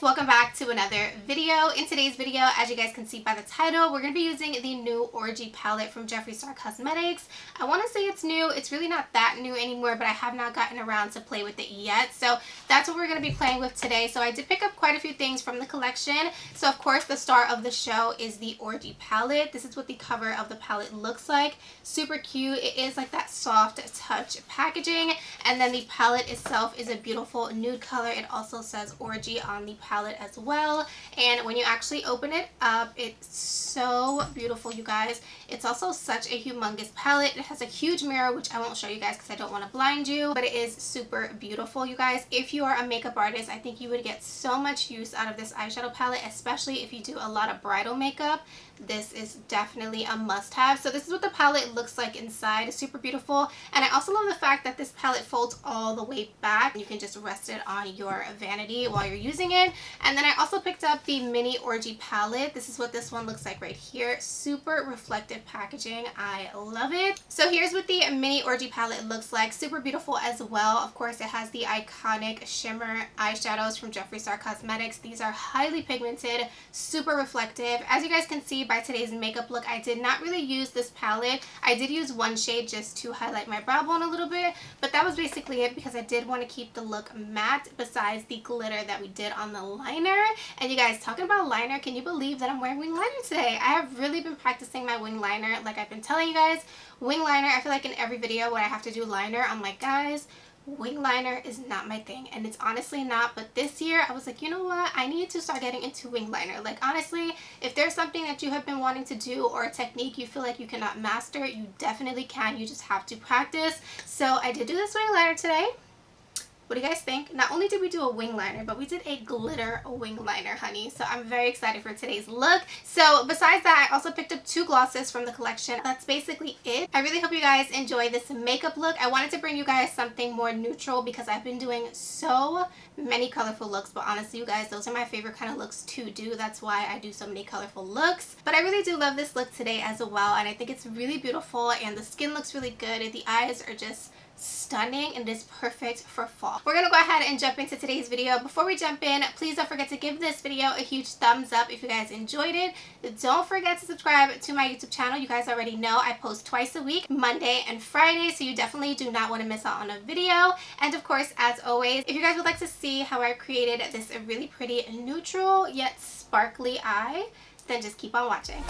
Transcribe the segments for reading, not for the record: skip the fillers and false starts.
welcome back to another video. In today's video, as you guys can see by the title, we're going to be using the new Orgy palette from JEFFREE STAR Cosmetics. I want to say it's new. It's really not that new anymore, but I have not gotten around to play with it yet. So that's what we're going to be playing with today. So I did pick up quite a few things from the collection. So of course, the star of the show is the Orgy palette. This is what the cover of the palette looks like. Super cute. It is like that soft touch packaging. And then the palette itself is a beautiful nude color. It also says Orgy on the palette as well, and when you actually open it up, it's so beautiful, you guys. It's also such a humongous palette. It has a huge mirror, which I won't show you guys because I don't want to blind you, but it is super beautiful, you guys. If you are a makeup artist, I think you would get so much use out of this eyeshadow palette, especially if you do a lot of bridal makeup. This is definitely a must-have. So this is what the palette looks like inside. It's super beautiful, and I also love the fact that this palette folds all the way back. You can just rest it on your vanity while you're using it. And then I also picked up the mini Orgy palette. This is what this one looks like right here. Super reflective packaging. I love it. So here's what the mini Orgy palette looks like. Super beautiful as well. Of course, it has the iconic shimmer eyeshadows from JEFFREE STAR Cosmetics. These are highly pigmented, super reflective. As you guys can see by today's makeup look, I did not really use this palette. I did use one shade just to highlight my brow bone a little bit, but that was basically it because I did want to keep the look matte besides the glitter that we did on the liner. And you guys, talking about liner, can you believe that I'm wearing wing liner today? I have really been practicing my wing liner. Like I've been telling you guys, wing liner, I feel like in every video when I have to do liner, I'm like, guys, wing liner is not my thing, and it's honestly not. But this year I was like, you know what, I need to start getting into wing liner. Like honestly, if there's something that you have been wanting to do or a technique you feel like you cannot master, you definitely can. You just have to practice. So I did do this wing liner today. What do you guys think? Not only did we do a wing liner, but we did a glitter wing liner, honey. So I'm very excited for today's look. So besides that, I also picked up two glosses from the collection. That's basically it. I really hope you guys enjoy this makeup look. I wanted to bring you guys something more neutral because I've been doing so many colorful looks, but honestly, you guys, those are my favorite kind of looks to do. That's why I do so many colorful looks. But I really do love this look today as well, and I think it's really beautiful, and the skin looks really good. The eyes are just stunning, and it is perfect for fall. We're gonna go ahead and jump into today's video. Before we jump in, please don't forget to give this video a huge thumbs up if you guys enjoyed it. Don't forget to subscribe to my YouTube channel. You guys already know I post twice a week, Monday and Friday, so you definitely do not want to miss out on a video. And of course, as always, if you guys would like to see how I created this really pretty neutral yet sparkly eye, then just keep on watching.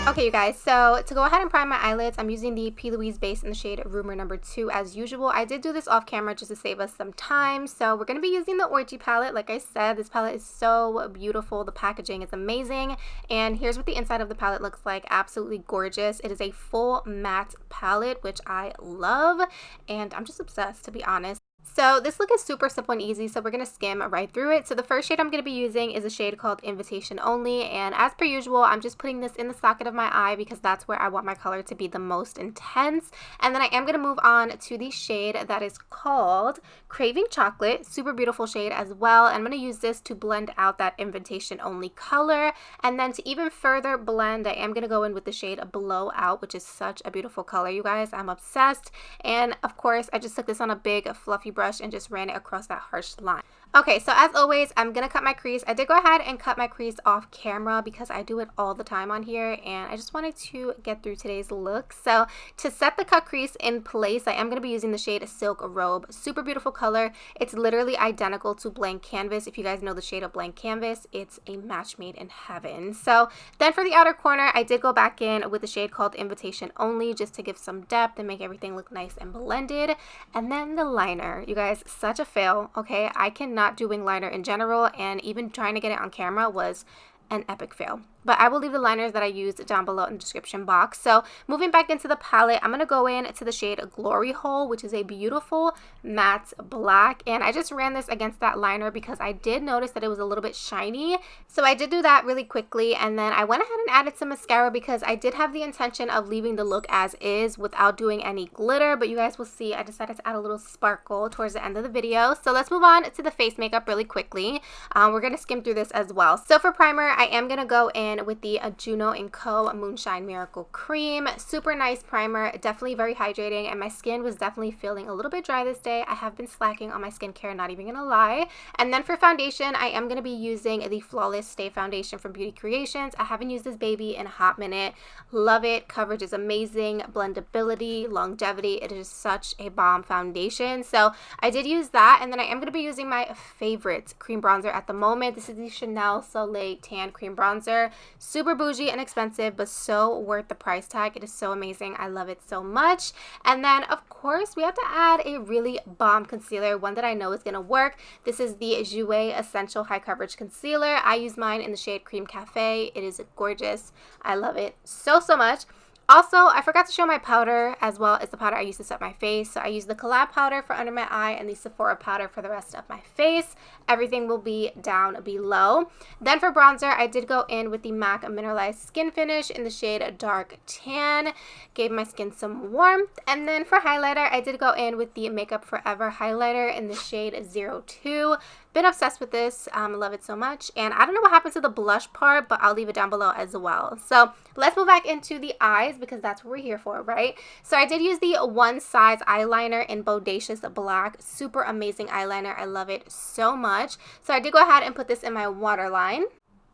Okay, you guys, so to go ahead and prime my eyelids, I'm using the P.LOUISE base in the shade Rumor Number 2 as usual. I did do this off camera just to save us some time. So we're going to be using the Orgy palette. Like I said, this palette is so beautiful. The packaging is amazing. And here's what the inside of the palette looks like. Absolutely gorgeous. It is a full matte palette, which I love. And I'm just obsessed, to be honest. So this look is super simple and easy, so we're going to skim right through it. So the first shade I'm going to be using is a shade called Invitation Only, and as per usual, I'm just putting this in the socket of my eye because that's where I want my color to be the most intense. And then I am going to move on to the shade that is called Craving Chocolate. Super beautiful shade as well. And I'm going to use this to blend out that Invitation Only color. And then to even further blend, I am going to go in with the shade Blowout, which is such a beautiful color, you guys. I'm obsessed. And of course, I just took this on a big fluffy brush and just ran it across that harsh line. Okay, so as always, I'm gonna cut my crease. I did go ahead and cut my crease off camera because I do it all the time on here, and I just wanted to get through today's look. So to set the cut crease in place, I am gonna be using the shade Silk Robe. Super beautiful color. It's literally identical to Blank Canvas. If you guys know the shade of Blank Canvas, it's a match made in heaven. So then for the outer corner, I did go back in with a shade called Invitation Only just to give some depth and make everything look nice and blended. And then the liner, you guys, such a fail. Okay, I cannot do wing liner in general, and even trying to get it on camera was an epic fail. But I will leave the liners that I used down below in the description box. So moving back into the palette, I'm going to go in to the shade Glory Hole, which is a beautiful matte black. And I just ran this against that liner because I did notice that it was a little bit shiny. So I did do that really quickly. And then I went ahead and added some mascara because I did have the intention of leaving the look as is without doing any glitter. But you guys will see I decided to add a little sparkle towards the end of the video. So let's move on to the face makeup really quickly. We're going to skim through this as well. So for primer, I am going to go in in with the JUNO & Co. Moonshine Miracle Cream. Super nice primer, definitely very hydrating, and my skin was definitely feeling a little bit dry this day. I have been slacking on my skincare, not even gonna lie. And then for foundation, I am gonna be using the Flawless Stay Foundation from Beauty Creations. I haven't used this baby in a hot minute. Love it. Coverage is amazing. Blendability, longevity. It is such a bomb foundation. So I did use that, and then I am gonna be using my favorite cream bronzer at the moment. This is the Chanel Soleil Tan Cream Bronzer. Super bougie and expensive, but so worth the price tag. It is so amazing. I love it so much. And then, of course, we have to add a really bomb concealer, one that I know is going to work. This is the JOUER Essential High Coverage Concealer. I use mine in the shade Cream Cafe. It is gorgeous. I love it so, so much. Also, I forgot to show my powder as well as the powder I use to set my face. So I use the COLLAB powder for under my eye and the SEPHORA powder for the rest of my face. Everything will be down below. Then for bronzer, I did go in with the MAC Mineralized Skin Finish in the shade Dark Tan. Gave my skin some warmth. And then for highlighter, I did go in with the Makeup Forever highlighter in the shade 02. Been obsessed with this. Love it so much. And I don't know what happened to the blush part, but I'll leave it down below as well. So let's move back into the eyes because that's what we're here for, right? So I did use the ONESIZE eyeliner in Bodacious Black. Super amazing eyeliner. I love it so much. So I did go ahead and put this in my waterline.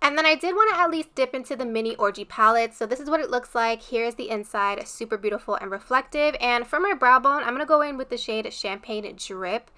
And then I did want to at least dip into the mini Orgy palette. So this is what it looks like. Here's the inside. Super beautiful and reflective. And for my brow bone, I'm going to go in with the shade Champagne Drip.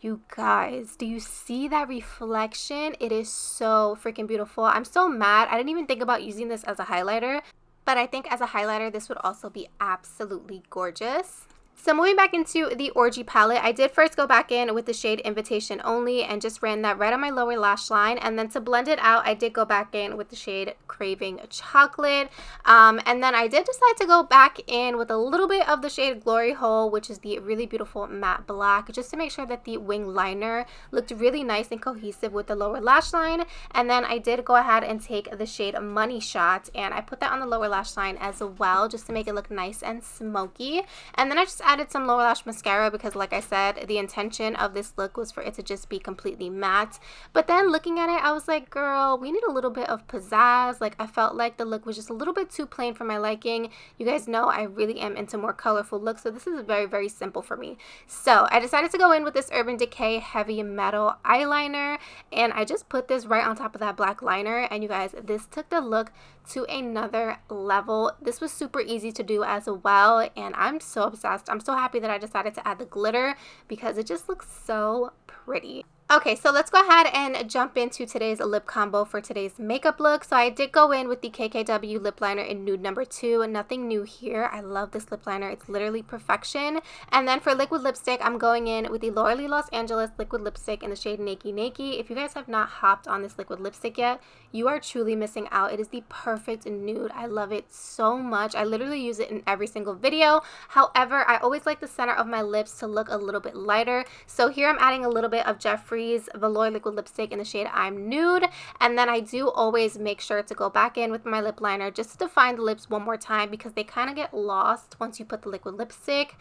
You guys, do you see that reflection? It is so freaking beautiful. I'm so mad. I didn't even think about using this as a highlighter, but I think as a highlighter, this would also be absolutely gorgeous. So moving back into the Orgy palette, I did first go back in with the shade Invitation Only and just ran that right on my lower lash line. And then to blend it out, I did go back in with the shade Craving Chocolate. And then I did decide to go back in with a little bit of the shade Glory Hole, which is the really beautiful matte black, just to make sure that the wing liner looked really nice and cohesive with the lower lash line. And then I did go ahead and take the shade Money Shot, and I put that on the lower lash line as well, just to make it look nice and smoky. And then I just added some lower lash mascara because, like I said, the intention of this look was for it to just be completely matte. But then looking at it, I was like, girl, we need a little bit of pizzazz. Like, I felt like the look was just a little bit too plain for my liking. You guys know I really am into more colorful looks, so this is very, very simple for me. So I decided to go in with this Urban Decay Heavy Metal eyeliner, and I just put this right on top of that black liner. And you guys, this took the look to another level. This was super easy to do as well, and I'm so obsessed. I'm so happy that I decided to add the glitter because it just looks so pretty. Okay, so let's go ahead and jump into today's lip combo for today's makeup look. So I did go in with the KKW lip liner in nude number 2. Nothing new here. I love this lip liner. It's literally perfection. And then for liquid lipstick, I'm going in with the Laura Lee Los Angeles liquid lipstick in the shade Nakey Nakey. If you guys have not hopped on this liquid lipstick yet, you are truly missing out. It is the perfect nude. I love it so much. I literally use it in every single video. However, I always like the center of my lips to look a little bit lighter. So here I'm adding a little bit of JEFFREE Velour liquid lipstick in the shade I'm Nude, and then I do always make sure to go back in with my lip liner just to define the lips one more time because they kind of get lost once you put the liquid lipstick.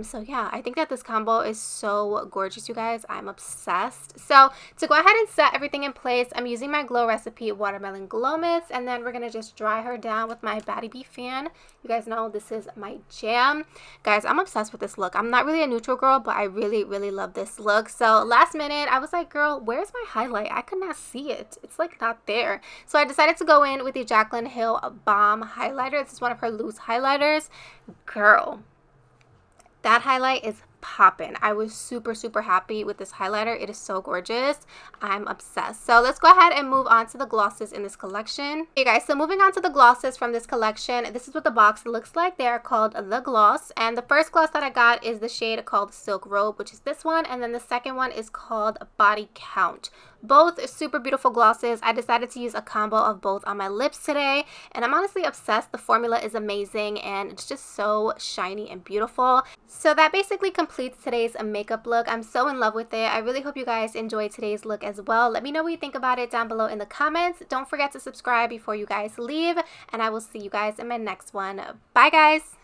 So yeah, I think that this combo is so gorgeous, you guys. I'm obsessed. So to go ahead and set everything in place, I'm using my Glow Recipe Watermelon Glow Mist, and then we're gonna just dry her down with my BABYYYYYY fan. You guys know this is my jam. Guys, I'm obsessed with this look. I'm not really a neutral girl, but I really, really love this look. So last minute, I was like, girl, where's my highlight? I could not see it. It's like not there. So I decided to go in with the Jaclyn Hill Balm highlighter. This is one of her loose highlighters. Girl, that highlight is poppin'. I was super, super happy with this highlighter. It is so gorgeous. I'm obsessed. So let's go ahead and move on to the glosses in this collection. Okay guys, so moving on to the glosses from this collection, this is what the box looks like. They are called The Gloss, and the first gloss that I got is the shade called Silk Robe, which is this one, and then the second one is called Body Count. Both super beautiful glosses. I decided to use a combo of both on my lips today, and I'm honestly obsessed. The formula is amazing, and it's just so shiny and beautiful. So that basically completes today's makeup look. I'm so in love with it. I really hope you guys enjoyed today's look as well. Let me know what you think about it down below in the comments. Don't forget to subscribe before you guys leave, and I will see you guys in my next one. Bye, guys.